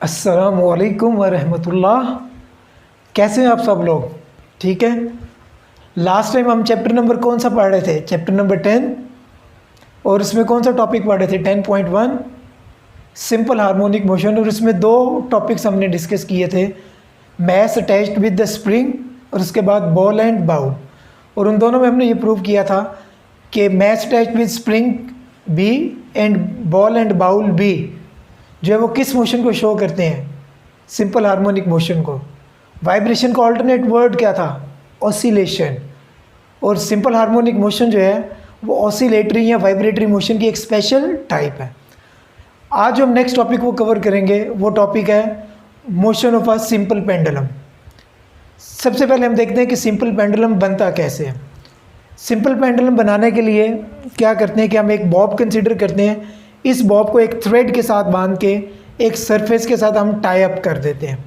अस्सलामुअलैकुम वरहमतुल्लाह। कैसे हैं आप सब लोग? ठीक है। लास्ट टाइम हम चैप्टर नंबर कौन सा पढ़ रहे थे? Chapter number 10। और इसमें कौन सा टॉपिक पढ़ रहे थे? 10.1 सिंपल हार्मोनिक मोशन। और इसमें दो टॉपिक्स हमने डिस्कस किए थे, mass attached with the spring और उसके बाद बॉल एंड बाउल। और उन दोनों में हमने ये प्रूव किया था कि mass attached with spring B and ball and bowl B जो है वो किस मोशन को शो करते हैं? सिंपल हार्मोनिक मोशन को। वाइब्रेशन का अल्टरनेट वर्ड क्या था? ऑसिलेशन। और सिंपल हार्मोनिक मोशन जो है वो ऑसिलेटरी या वाइब्रेटरी मोशन की एक स्पेशल टाइप है। आज जो हम नेक्स्ट टॉपिक को कवर करेंगे वो टॉपिक है motion of a simple pendulum. सबसे पहले हम देखते हैं कि सिंपल पेंडुलम बनता कैसे है। सिंपल पेंडुलम बनाने के लिए क्या करते हैं कि हम एक बॉब कंसिडर करते हैं। इस बॉब को एक थ्रेड के साथ बांध के एक सरफेस के साथ हम टाई अप कर देते हैं।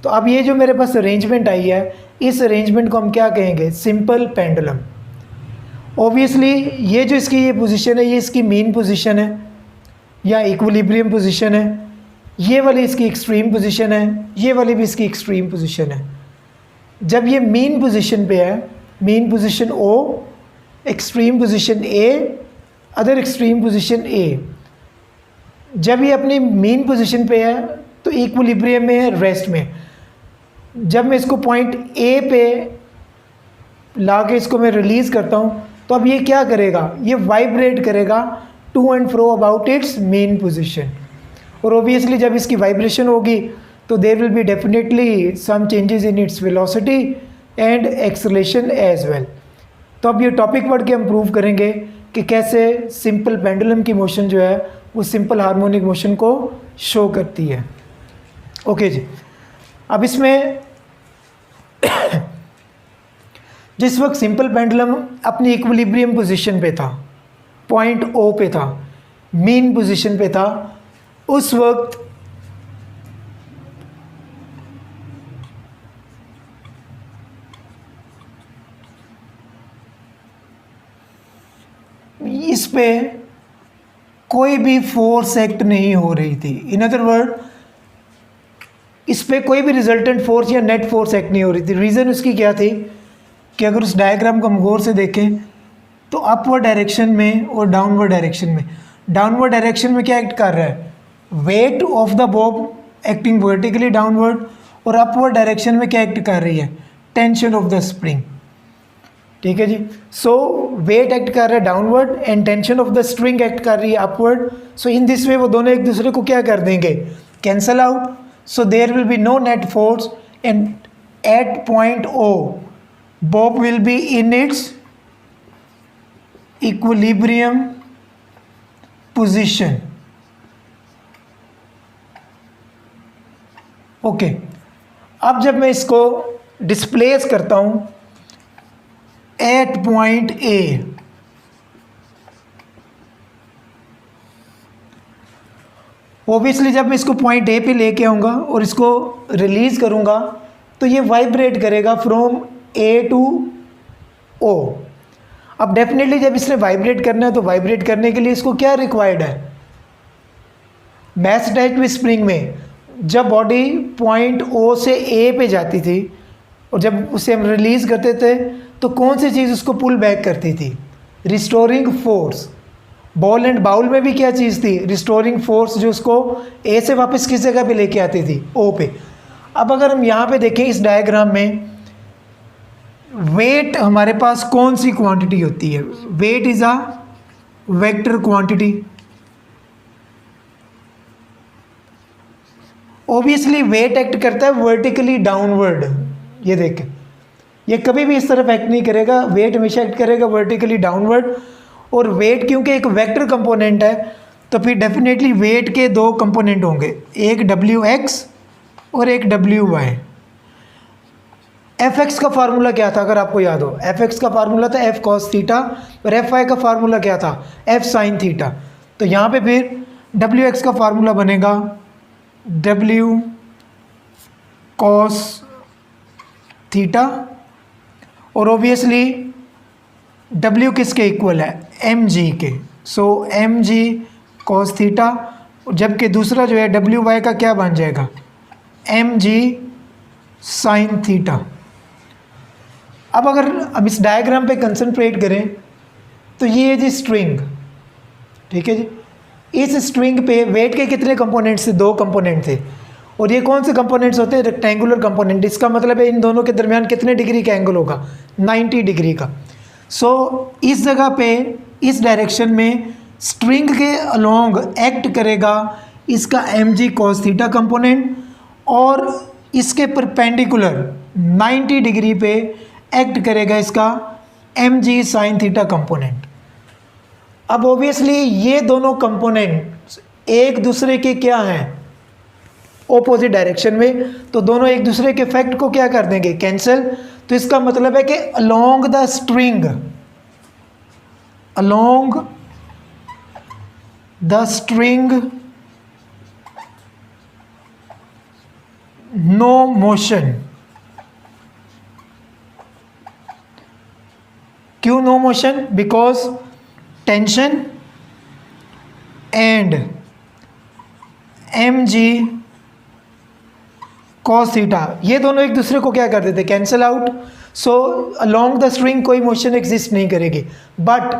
तो अब ये जो मेरे पास अरेंजमेंट आई है, इस अरेंजमेंट को हम क्या कहेंगे? Simple pendulum. ऑब्वियसली ये जो इसकी ये पोजीशन है, ये इसकी मीन पोजीशन है या इक्विलिब्रियम पोजीशन है। ये वाली इसकी एक्सट्रीम पोजीशन है, ये वाली भी इसकी एक्सट्रीम पोजीशन है। जब ये मीन पोजीशन पे है, mean position O, extreme position A, other extreme position A, जब ये अपनी मीन पोजीशन पे है तो इक्विलिब्रियम में है, रेस्ट में। जब मैं इसको पॉइंट ए पे ला के इसको मैं रिलीज़ करता हूँ तो अब ये क्या करेगा? ये वाइब्रेट करेगा to and fro about its mean position. और ओबियसली जब इसकी वाइब्रेशन होगी तो there will be definitely some changes in its velocity and acceleration as well. तो अब ये टॉपिक पढ़ के हम प्रूव करेंगे कि कैसे सिंपल पेंडुलम की मोशन जो है वो सिंपल हार्मोनिक मोशन को शो करती है। ओके जी। अब इसमें जिस वक्त सिंपल पेंडुलम अपनी इक्विलिब्रियम पोजीशन पे था, पॉइंट ओ पे था, मीन पोजीशन पे था, उस वक्त इस पे कोई भी फोर्स एक्ट नहीं हो रही थी। इन अदर वर्ड इस पे कोई भी रिजल्टेंट फोर्स या नेट फोर्स एक्ट नहीं हो रही थी। रीज़न उसकी क्या थी कि अगर उस डायग्राम को हम गौर से देखें तो अपवर्ड डायरेक्शन में और डाउनवर्ड डायरेक्शन में, डाउनवर्ड डायरेक्शन में क्या एक्ट कर रहा है? Weight of the Bob acting vertically downward. और अपवर्ड डायरेक्शन में क्या एक्ट कर रही है? Tension of the spring. ठीक है जी। सो वेट एक्ट कर रहा है downward and tension of the string act कर रही है upward. So in this way वो दोनों एक दूसरे को क्या कर देंगे? Cancel out. So there will be no net force and at point O bob will be in its equilibrium position. Okay. अब जब मैं इसको डिस्प्लेस करता हूं एट पॉइंट ए, ओबियसली जब मैं इसको पॉइंट ए पे लेके आऊँगा और इसको रिलीज़ करूँगा तो ये वाइब्रेट करेगा फ्रॉम ए टू ओ। अब डेफिनेटली जब इसने वाइब्रेट करना है तो वाइब्रेट करने के लिए इसको क्या रिक्वायर्ड है? मैस अटैच्ड विद स्प्रिंग में जब बॉडी पॉइंट ओ से ए पे जाती थी और जब उसे हम रिलीज़ करते थे तो कौन सी चीज़ उसको पुल बैक करती थी? Restoring force. Ball and bowl में भी क्या चीज़ थी? रिस्टोरिंग फोर्स, जो उसको ए से वापस किस जगह पे लेके आती थी? ओ पे। अब अगर हम यहाँ पे देखें इस डायग्राम में, वेट हमारे पास कौन सी क्वांटिटी होती है? Weight is a vector quantity. Obviously weight act करता है वर्टिकली डाउनवर्ड। ये देखें, ये कभी भी इस तरफ एक्ट नहीं करेगा, वेट हमेशा एक्ट करेगा वर्टिकली डाउनवर्ड। और वेट क्योंकि एक वेक्टर कंपोनेंट है तो फिर डेफिनेटली वेट के दो कंपोनेंट होंगे, एक डब्ल्यू एक्स और एक डब्ल्यू वाई। एफ एक्स का फार्मूला क्या था अगर आपको याद हो? एफ एक्स का फार्मूला था एफ कॉस थीटा और एफ वाई का फार्मूला क्या था? F sine theta. तो यहाँ पे फिर डब्ल्यू एक्स का फार्मूला बनेगा डब्ल्यू कॉस थीटा और ओबियसली डब्ल्यू किसके इक्वल है? एम जी के। सो एम जी कॉस थीटा जबकि दूसरा जो है डब्ल्यू वाई का क्या बन जाएगा, एम जी साइन थीटा। अब अगर अब इस डायग्राम पे कंसंट्रेट करें तो ये है जी स्ट्रिंग, ठीक है जी। इस स्ट्रिंग पे वेट के कितने कंपोनेंट्स थे, 2 कंपोनेंट थे। और ये कौन से कंपोनेंट्स होते हैं, रेक्टेंगुलर कंपोनेंट। इसका मतलब है इन दोनों के दरमियान कितने डिग्री का एंगल होगा, 90 डिग्री का। सो इस जगह पे इस डायरेक्शन में स्ट्रिंग के अलोंग एक्ट करेगा इसका एम जी कॉस थीटा कंपोनेंट, और इसके परपेंडिकुलर 90 डिग्री पे एक्ट करेगा इसका M G sine theta component. अब ऑब्वियसली ये दोनों कंपोनेंट एक दूसरे के क्या हैं, ऑपोजिट डायरेक्शन में, तो दोनों एक दूसरे के इफेक्ट को क्या कर देंगे, कैंसिल। तो इसका मतलब है कि along the string, along the string no motion. क्यों no motion, because tension and m ji cos theta ये दोनों एक दूसरे को क्या कर देते, cancel out. So along the string कोई मोशन एग्जिस्ट नहीं करेगी। बट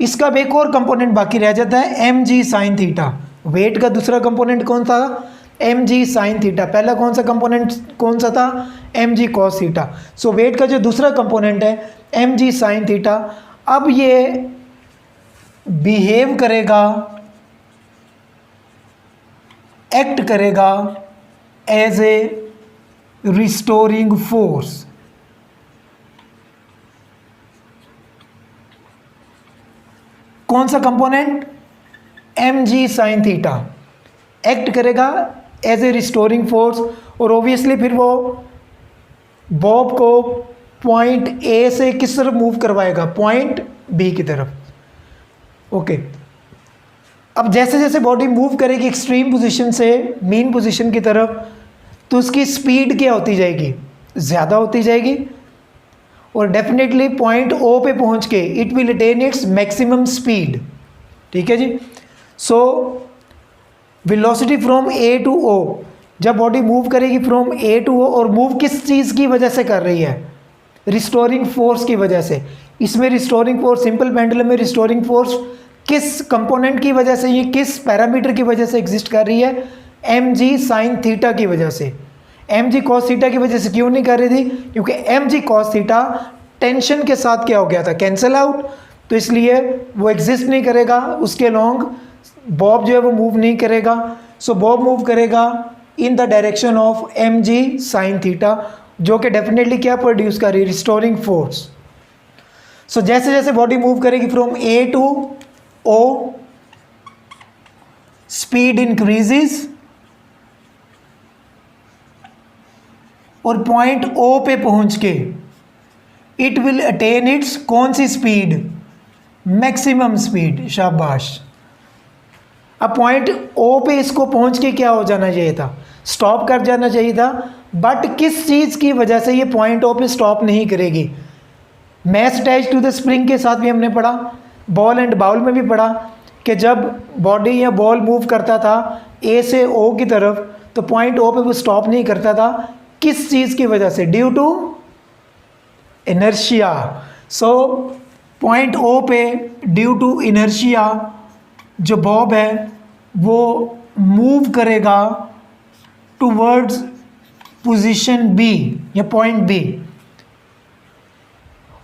इसका एक और कंपोनेंट बाकी रह जाता है, M G sine theta. Weight का दूसरा कंपोनेंट कौन था, एम जी साइन थीटा। पहला कौन सा कंपोनेंट कौन सा था, एम जी कॉस थीटा। सो वेट का जो दूसरा कंपोनेंट है एम जी साइन थीटा, अब ये बिहेव करेगा, एक्ट करेगा एज ए रिस्टोरिंग फोर्स। कौन सा component, M G sine theta act करेगा एज ए रिस्टोरिंग फोर्स, और ऑब्वियसली फिर वो बॉब को पॉइंट ए से किस तरफ मूव करवाएगा, पॉइंट बी की तरफ। ओके, अब जैसे जैसे बॉडी मूव करेगी एक्सट्रीम पोजीशन से मीन पोजीशन की तरफ, तो उसकी स्पीड क्या होती जाएगी, ज़्यादा होती जाएगी, और डेफिनेटली पॉइंट ओ पे पहुंच के it will attain its maximum speed. ठीक है जी। So velocity from A to O, जब बॉडी मूव करेगी फ्रॉम ए टू ओ, और मूव किस चीज़ की वजह से कर रही है, रिस्टोरिंग फोर्स की वजह से। इसमें रिस्टोरिंग फोर्स, सिंपल पेंडुलम में रिस्टोरिंग फोर्स किस कंपोनेंट की वजह से, ये किस पैरामीटर की वजह से एग्जिस्ट कर रही है, एम जी साइन थीटा की वजह से। एम जी कॉस थीटा की वजह से क्यों नहीं कर रही थी, क्योंकि एम जी कॉस थीटा टेंशन के साथ क्या हो गया था, कैंसिल आउट, तो इसलिए वो एग्जिस्ट नहीं करेगा, उसके लॉन्ग बॉब जो है वो मूव नहीं करेगा। सो बॉब मूव करेगा in the direction of M G sine theta, जो कि डेफिनेटली क्या प्रोड्यूस कर रही है, रिस्टोरिंग फोर्स। सो जैसे जैसे बॉडी मूव करेगी from A to O, speed increases, और पॉइंट ओ पे पहुंच के इट विल अटेन इट्स कौन सी स्पीड, मैक्सिमम स्पीड। शाबाश। अब पॉइंट ओ पे इसको पहुंच के क्या हो जाना चाहिए था, स्टॉप कर जाना चाहिए था, बट किस चीज़ की वजह से ये पॉइंट ओ पे स्टॉप नहीं करेगी। Mass attach to the spring के साथ भी हमने पढ़ा, बॉल एंड बाउल में भी पढ़ा, कि जब बॉडी या बॉल मूव करता था ए से ओ की तरफ, तो पॉइंट ओ पे वो स्टॉप नहीं करता था, किस चीज़ की वजह से, due to inertia. So point O पे ड्यू टू इनर्शिया जो बॉब है वो मूव करेगा टूवर्ड्स पोजीशन बी या पॉइंट बी,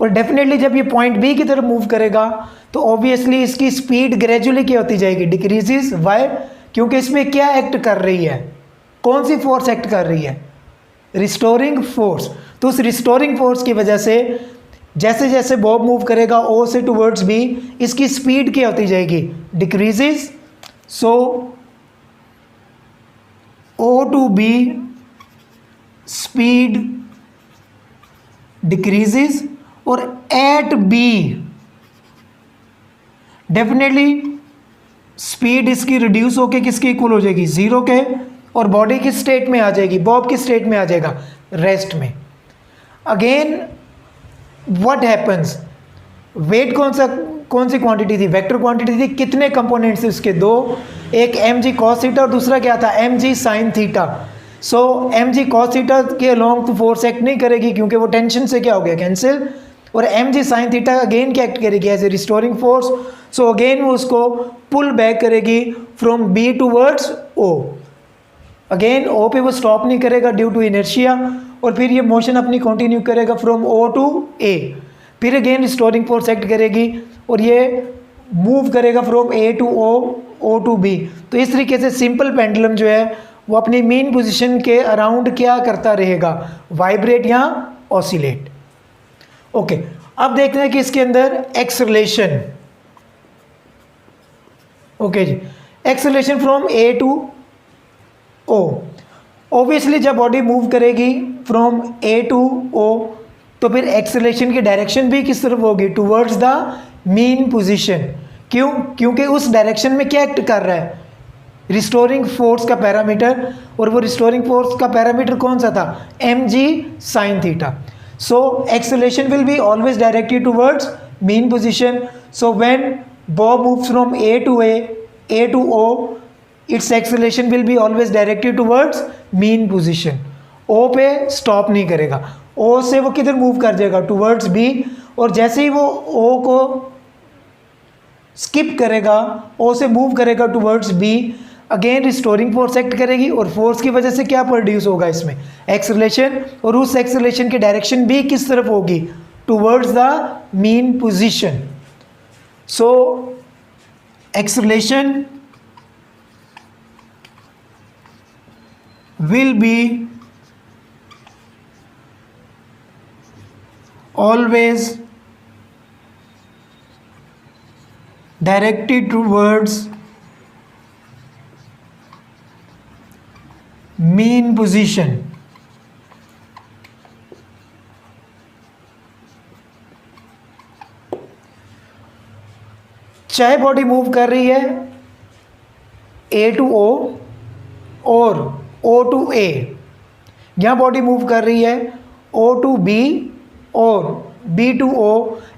और डेफिनेटली जब ये पॉइंट बी की तरफ मूव करेगा तो ऑब्वियसली इसकी स्पीड ग्रेजुअली क्या होती जाएगी, डिक्रीजेस। वाई, क्योंकि इसमें क्या एक्ट कर रही है, कौन सी फोर्स एक्ट कर रही है, रिस्टोरिंग फोर्स। तो उस रिस्टोरिंग फोर्स की वजह से जैसे जैसे बॉब मूव करेगा ओ से टूवर्ड्स बी, इसकी स्पीड क्या होती जाएगी, decreases. So O to B speed decreases, और एट बी डेफिनेटली स्पीड इसकी रिड्यूस होके किसके इक्वल हो जाएगी, ज़ीरो के, और बॉडी किस स्टेट में आ जाएगी, बॉब किस स्टेट में आ जाएगा, रेस्ट में। अगेन व्हाट हैपन्स, वेट कौन सा कौन सी क्वांटिटी थी, वेक्टर क्वांटिटी थी। कितने कंपोनेंट्स थे उसके, दो, एक mg cos थीटा और दूसरा क्या था mg sin थीटा। सो mg cos थीटा के अलोंग तो फोर्स एक्ट नहीं करेगी क्योंकि वो टेंशन से क्या हो गया कैंसिल, और mg sin थीटा अगेन क्या एक्ट करेगी as a restoring force. So again वो उसको पुल बैक करेगी from b towards o। Again o पे वो स्टॉप नहीं करेगा ड्यू टू इनर्शिया, और फिर ये मोशन अपनी कंटिन्यू करेगा फ्रॉम o टू a। फिर अगेन रिस्टोरिंग फोर्स एक्ट करेगी और ये मूव करेगा from a to o to b। तो इस तरीके से सिंपल पेंडुलम जो है वो अपनी मेन पोजीशन के अराउंड क्या करता रहेगा, वाइब्रेट या ऑसिलेट। ओके, अब देखते हैं कि इसके अंदर एक्सेलरेशन। ओके जी, acceleration from a to o। Obviously जब बॉडी मूव करेगी फ्रॉम a टू o तो फिर एक्सेलरेशन की डायरेक्शन भी किस तरफ होगी, टूवर्ड्स द मीन पोजीशन। क्यों, क्योंकि उस डायरेक्शन में क्या एक्ट कर रहा है, रिस्टोरिंग फोर्स का पैरामीटर, और वो रिस्टोरिंग फोर्स का पैरामीटर कौन सा था, mg sin theta. So acceleration will be always directed towards mean position. So when Bob moves from a to o it's acceleration will be always directed towards mean position. o पे stop नहीं करेगा, o से वो किधर move कर जाएगा, towards b, और जैसे ही वो o को स्किप करेगा, o से मूव करेगा towards b, again restoring force act करेगी और फोर्स की वजह से क्या प्रोड्यूस होगा इसमें, एक्सेलरेशन, और उस एक्सेलरेशन की डायरेक्शन भी किस तरफ होगी, towards the mean position. So acceleration will be always directed towards mean position। चाहे बॉडी मूव कर रही है a टू o और o टू a, यहाँ बॉडी मूव कर रही है o टू b और b to o,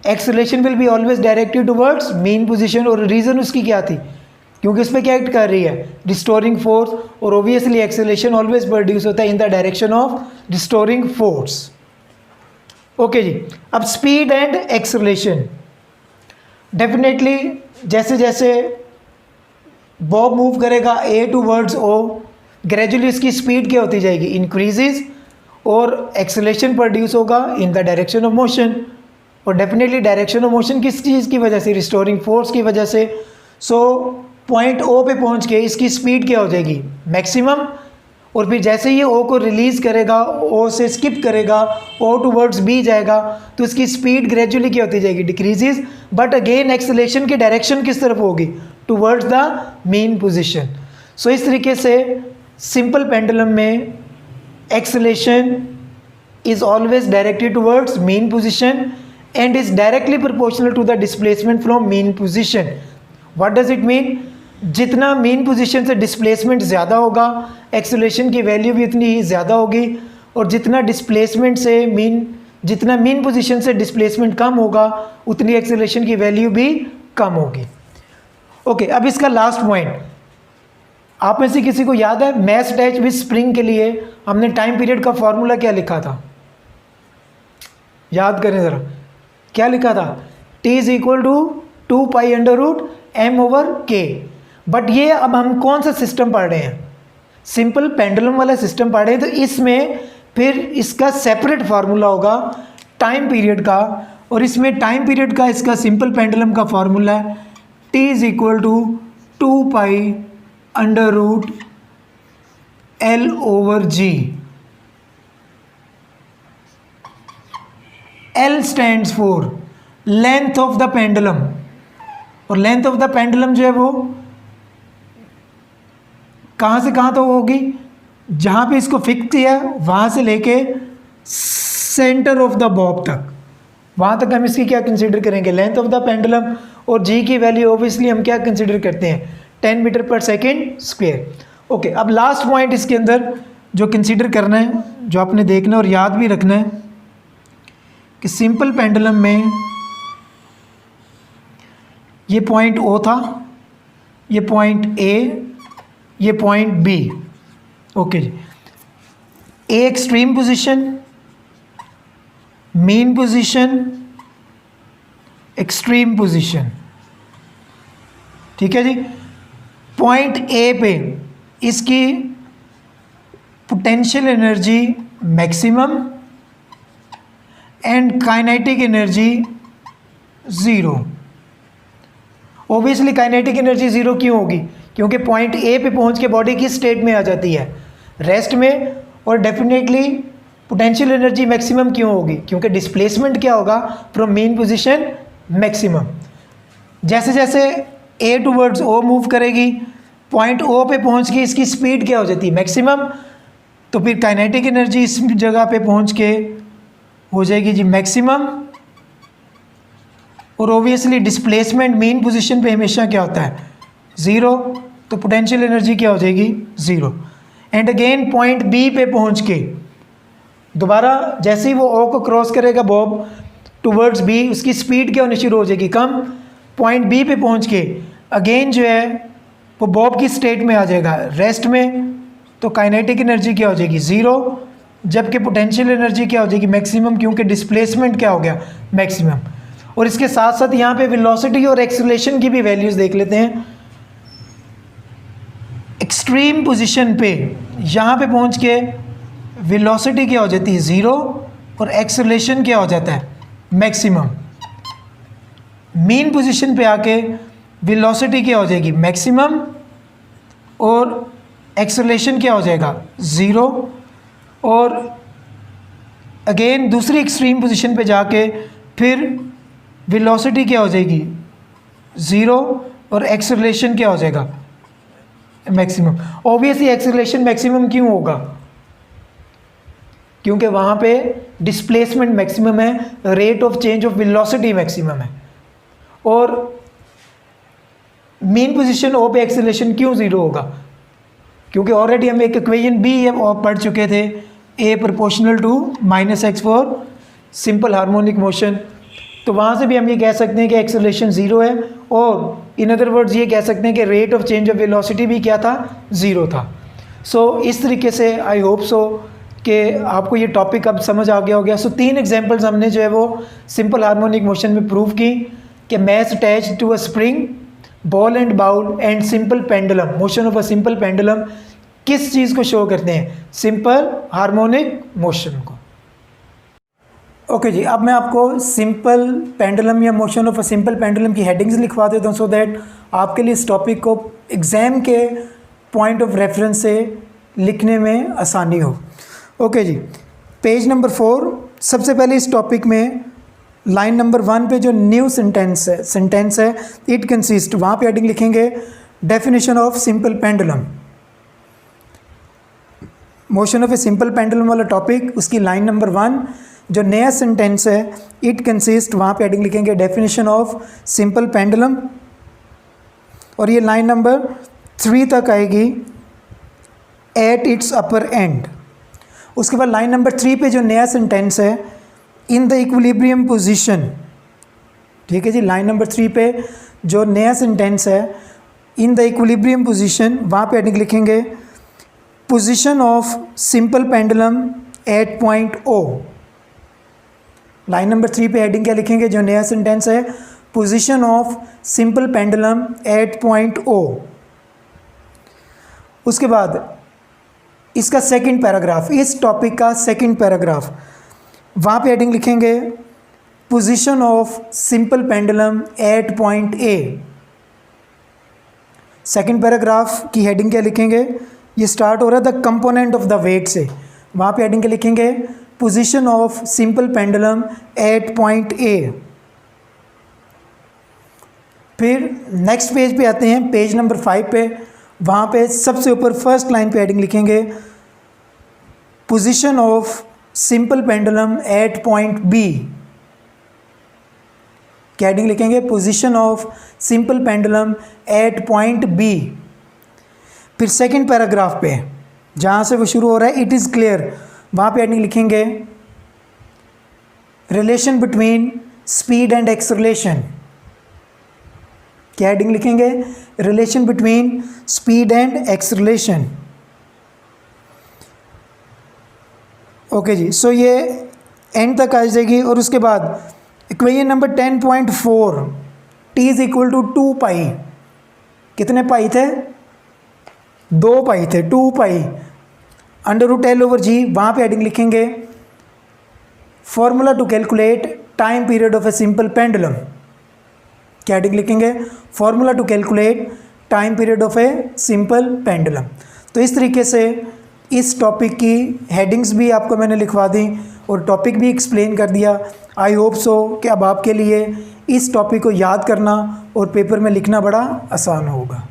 acceleration will be always directed towards mean position. और रीज़न उसकी क्या थी, क्योंकि उस पर क्या एक्ट कर रही है, रिस्टोरिंग फोर्स, और ओबियसली एक्सेलरेशन ऑलवेज प्रोड्यूस होता है in the direction of restoring force. Okay जी, अब स्पीड एंड एक्सेलरेशन। डेफिनेटली जैसे जैसे बॉब मूव करेगा a टूवर्ड्स o, ग्रेजुअली इसकी स्पीड क्या होती जाएगी, इंक्रीजेज, और एक्सेलरेशन प्रोड्यूस होगा in the direction of motion. और डेफिनेटली डायरेक्शन ऑफ मोशन किस चीज़ की वजह से, रिस्टोरिंग फोर्स की वजह से। सो पॉइंट O पे पहुंच के इसकी स्पीड क्या हो जाएगी, मैक्सिमम, और फिर जैसे ही O को रिलीज़ करेगा, O से स्किप करेगा, O टूवर्ड्स B जाएगा, तो इसकी स्पीड ग्रेजुअली क्या होती जाएगी, डिक्रीजेज, बट अगेन एक्सेलरेशन की डायरेक्शन किस तरफ होगी, टूवर्ड्स द मीन पोजीशन। सो इस तरीके से सिंपल पेंडुलम में acceleration is always directed towards mean position and is directly proportional to the displacement from mean position. What does it mean? जितना mean position से displacement ज़्यादा होगा, acceleration की value भी उतनी ही ज़्यादा होगी, और जितना displacement से जितना mean position से displacement कम होगा उतनी acceleration की वैल्यू भी कम होगी। ओके, अब इसका लास्ट पॉइंट, आप में से किसी को याद है mass attached with spring के लिए हमने टाइम पीरियड का फॉर्मूला क्या लिखा था, याद करें ज़रा, क्या लिखा था, t is equal to 2 pi under root m over k। But ये अब हम कौन सा सिस्टम पढ़ रहे हैं, सिंपल पेंडुलम वाला सिस्टम पढ़ रहे हैं, तो इसमें फिर इसका सेपरेट फार्मूला होगा टाइम पीरियड का, और इसमें टाइम पीरियड का इसका सिंपल पेंडुलम का फार्मूला है t is equal to 2 pi under root l over g। L stands for length of the pendulum, और लेंथ ऑफ द पेंडुलम जो है वो कहाँ से कहाँ तक होगी, जहाँ पे इसको फिक्स किया वहाँ से लेके सेंटर ऑफ द बॉब तक, वहाँ तक हम इसकी क्या कंसीडर करेंगे, लेंथ ऑफ द पेंडुलम। और जी की वैल्यू ऑब्वियसली हम क्या कंसीडर करते हैं, 10 मीटर पर सेकेंड स्क्वेयर। ओके, अब लास्ट पॉइंट इसके अंदर जो कंसीडर करना है, जो आपने देखना और याद भी रखना है कि सिंपल पेंडुलम में ये पॉइंट ओ था, ये पॉइंट ए, ये पॉइंट बी। ओके जी, A extreme position, mean position, extreme position. ठीक है जी। पॉइंट ए पे इसकी potential energy maximum and kinetic energy zero. Obviously kinetic energy zero क्यों होगी? क्योंकि पॉइंट ए पे पहुंच के बॉडी किस स्टेट में आ जाती है? रेस्ट में। और डेफिनेटली पोटेंशियल एनर्जी मैक्सिमम क्यों होगी? क्योंकि डिस्प्लेसमेंट क्या होगा? From mean position maximum. जैसे जैसे ए टूवर्ड्स ओ मूव करेगी, पॉइंट ओ पे पहुंच के इसकी स्पीड क्या हो जाती है? मैक्सिमम। तो फिर काइनेटिक एनर्जी इस जगह पे पहुंच के हो जाएगी जी मैक्सिमम। और ओबियसली डिस्प्लेसमेंट मीन पोजीशन पे हमेशा क्या होता है? ज़ीरो। तो पोटेंशियल एनर्जी क्या हो जाएगी? Zero. And again point B पे पहुंच के दोबारा जैसे ही वो ओ को क्रॉस करेगा बॉब टूवर्ड्स बी, उसकी स्पीड क्या होनी शुरू हो जाएगी? कम। पॉइंट बी पे पहुंच के अगेन जो है वो बॉब की स्टेट में आ जाएगा, रेस्ट में। तो काइनेटिक एनर्जी क्या हो जाएगी? ज़ीरो। जबकि पोटेंशियल एनर्जी क्या हो जाएगी? मैक्सिमम, क्योंकि डिस्प्लेसमेंट क्या हो गया? मैक्सिमम। और इसके साथ साथ यहाँ पे वेलोसिटी और एक्सेलरेशन की भी वैल्यूज़ देख लेते हैं। एक्सट्रीम पोजीशन पे यहाँ पे पहुँच के वेलोसिटी क्या हो जाती है? ज़ीरो। और एक्सेलरेशन क्या हो जाता है? मैक्सिमम। मीन पोजीशन पे आके वेलोसिटी क्या हो जाएगी? मैक्सिमम। और एक्सेलरेशन क्या हो जाएगा? ज़ीरो। और अगेन दूसरी एक्सट्रीम पोजीशन पे जाके फिर वेलोसिटी क्या हो जाएगी? ज़ीरो। और एक्सेलरेशन क्या हो जाएगा? मैक्सिमम। ऑब्वियसली एक्सेलरेशन मैक्सिमम क्यों होगा? क्योंकि वहाँ पे डिस्प्लेसमेंट मैक्सिमम है, rate of change of velocity maximum है। और मीन पोजीशन ओ पे एक्सेलरेशन क्यों ज़ीरो होगा? क्योंकि ऑलरेडी हम एक इक्वेशन बी पढ़ चुके थे, a proportional to -x for simple harmonic motion. तो वहाँ से भी हम ये कह सकते हैं कि एक्सेलरेशन ज़ीरो है। और इन अदर वर्ड्स ये कह सकते हैं कि rate of change of velocity भी क्या था? ज़ीरो था। सो इस तरीके से आई होप सो कि आपको ये टॉपिक अब समझ आ गया हो गया। सो 3 एग्जांपल्स हमने जो है वो सिंपल हार्मोनिक मोशन में प्रूव की कि mass attached to a spring, ball and bowl and simple pendulum, motion of a simple pendulum किस चीज़ को शो करते हैं? सिंपल हार्मोनिक मोशन को। ओके जी, अब मैं आपको सिंपल पेंडुलम या motion of a simple pendulum की हेडिंग्स लिखवा देता हूँ सो दैट आपके लिए इस टॉपिक को एग्ज़ाम के पॉइंट ऑफ रेफरेंस से लिखने में आसानी हो। ओके जी, पेज नंबर 4। सबसे पहले इस टॉपिक में लाइन नंबर 1 पे जो न्यू सेंटेंस है इट कंसिस्ट, वहाँ पे हेडिंग लिखेंगे definition of simple pendulum. Motion of a simple pendulum वाला टॉपिक, उसकी लाइन नंबर 1 जो नया सेंटेंस है इट कंसिस्ट, वहाँ पे हेडिंग लिखेंगे डेफिनेशन ऑफ सिंपल पेंडुलम। और ये लाइन नंबर 3 तक आएगी एट इट्स अपर एंड। उसके बाद लाइन नंबर 3 पे जो नया सेंटेंस है इन द इक्विलिब्रियम पोजीशन। ठीक है जी, लाइन नंबर 3 पे जो नया सेंटेंस है इन द इक्विलिब्रियम पोजीशन, वहाँ पे हेडिंग लिखेंगे position of simple pendulum at point O. Line number 3 पे हेडिंग क्या लिखेंगे? जो नया सेंटेंस है position of simple pendulum at point O. उसके बाद इसका सेकंड पैराग्राफ, इस टॉपिक का सेकंड पैराग्राफ, वहाँ पे हेडिंग लिखेंगे position of simple pendulum at point A. Second paragraph की हेडिंग क्या लिखेंगे? ये स्टार्ट हो रहा है the component of the weight से, वहाँ पे हेडिंग क्या लिखेंगे? Position of simple pendulum at point A. फिर नेक्स्ट पेज पे आते हैं, पेज नंबर 5 पे, वहाँ पे सबसे ऊपर फर्स्ट लाइन पे हेडिंग लिखेंगे position of simple pendulum at point B. क्या हेडिंग लिखेंगे? Position of simple pendulum at point B. फिर सेकंड पैराग्राफ पे जहाँ से वो शुरू हो रहा है इट इज़ क्लियर, वहाँ पे हेडिंग लिखेंगे relation between speed and acceleration. क्या हेडिंग लिखेंगे? Relation between speed and acceleration. Okay जी, सो ये एंड तक आ जाएगी। और उसके बाद equation number 10.4, T is equal to 2 pi. कितने पाई थे? 2 पाई थे, 2 pi under root L over g. वहाँ पे हेडिंग लिखेंगे formula to calculate time period of a simple pendulum. क्या हेडिंग लिखेंगे? Formula to calculate time period of a simple pendulum. तो इस तरीके से इस टॉपिक की हेडिंग्स भी आपको मैंने लिखवा दी और टॉपिक भी एक्सप्लेन कर दिया। आई होप सो कि अब आपके लिए इस टॉपिक को याद करना और पेपर में लिखना बड़ा आसान होगा।